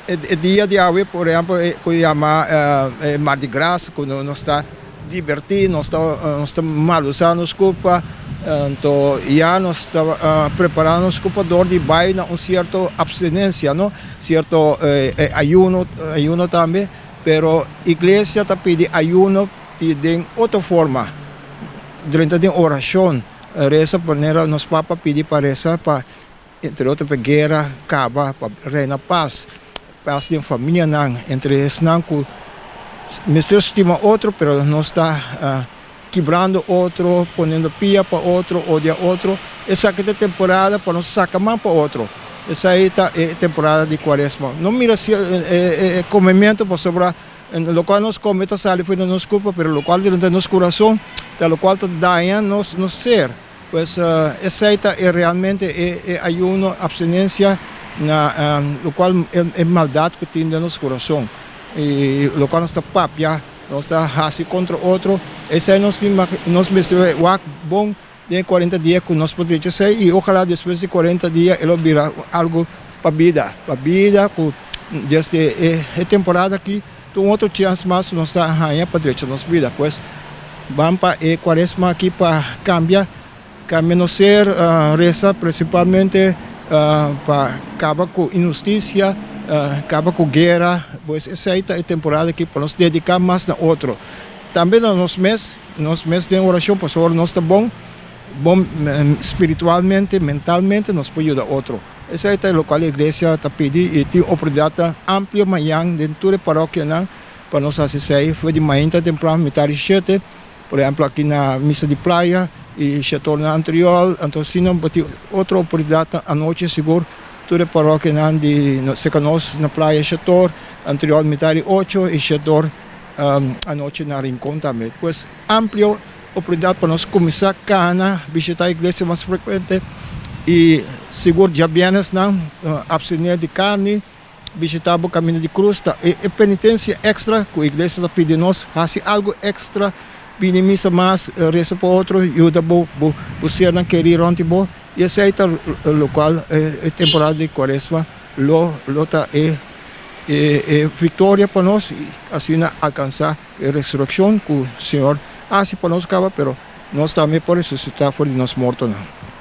el día de hoy, por ejemplo, que llama Mardi Gras, cuando nos está divertindo, não está mal usando desculpa, então já nos está preparando desculpa dor de baile, certo abstinência, não, certo ayuno também, pero igreja está pedindo ayuno de outra forma, durante a oração, reza maneira nos papa pedir para rezar para entre outra guerra, acaba para reinar paz de família não, entre eles não que Mister estima outro, pero não está quebrando outro, ponendo pia para outro, odia outro. Essa aqui é temporada para não sacar mais para outro. Essa aí é temporada de quaresma. Não mira se comimento para sobrar, no qual nós comemos, sale foi nos culpa, pero no qual dentro do nosso coração, no qual está dando nos ser. Pues essa aí é realmente ayuno, abstinência, no qual é maldade que tem no nosso coração. E o qual está papia, não está assim contra outro. Esse aí nós bom de 40 dias que nós podemos ser e ojalá depois de 40 dias ele vira algo para vida, desde a temporada aqui, tem outro chance mais nós está aí para direita nossa vida, pois vamos para a quaresma aqui para cambiar não ser reza principalmente para acabar com injustiça, acaba com guerra, pois essa aí é a temporada aqui para nos dedicar mais na outro. Também nos meses de oração, por favor, nós está bom espiritualmente, mentalmente, nos pode ajudar outro. Essa aí é o qual a igreja está pedindo e tem oportunidade ampla amanhã dentro da paróquia para nós assistir. Foi de manhã temprano, metade de 7, por exemplo, aqui na missa de praia e setor anterior, então se não tem outra oportunidade à noite seguro. Toda a paróquia na praia Chator, anterior metade 8 e Chator à noite na Rincón também. Pois ampla oportunidade para nós começar a visitar a igreja mais frequente e seguro já bienes não abster de carne, visitar o caminho de cruz, e penitência extra que a igreja está pedindo nós, fazer algo extra, pedir missa mais, reza para outro, ajuda o ser não querer ontem bom. E essa é o local, a temporada de quaresma, é vitória para nós, assim alcançar a ressurreição que o Senhor faz para nós, mas nós também podemos ressuscitar fora de nós mortos.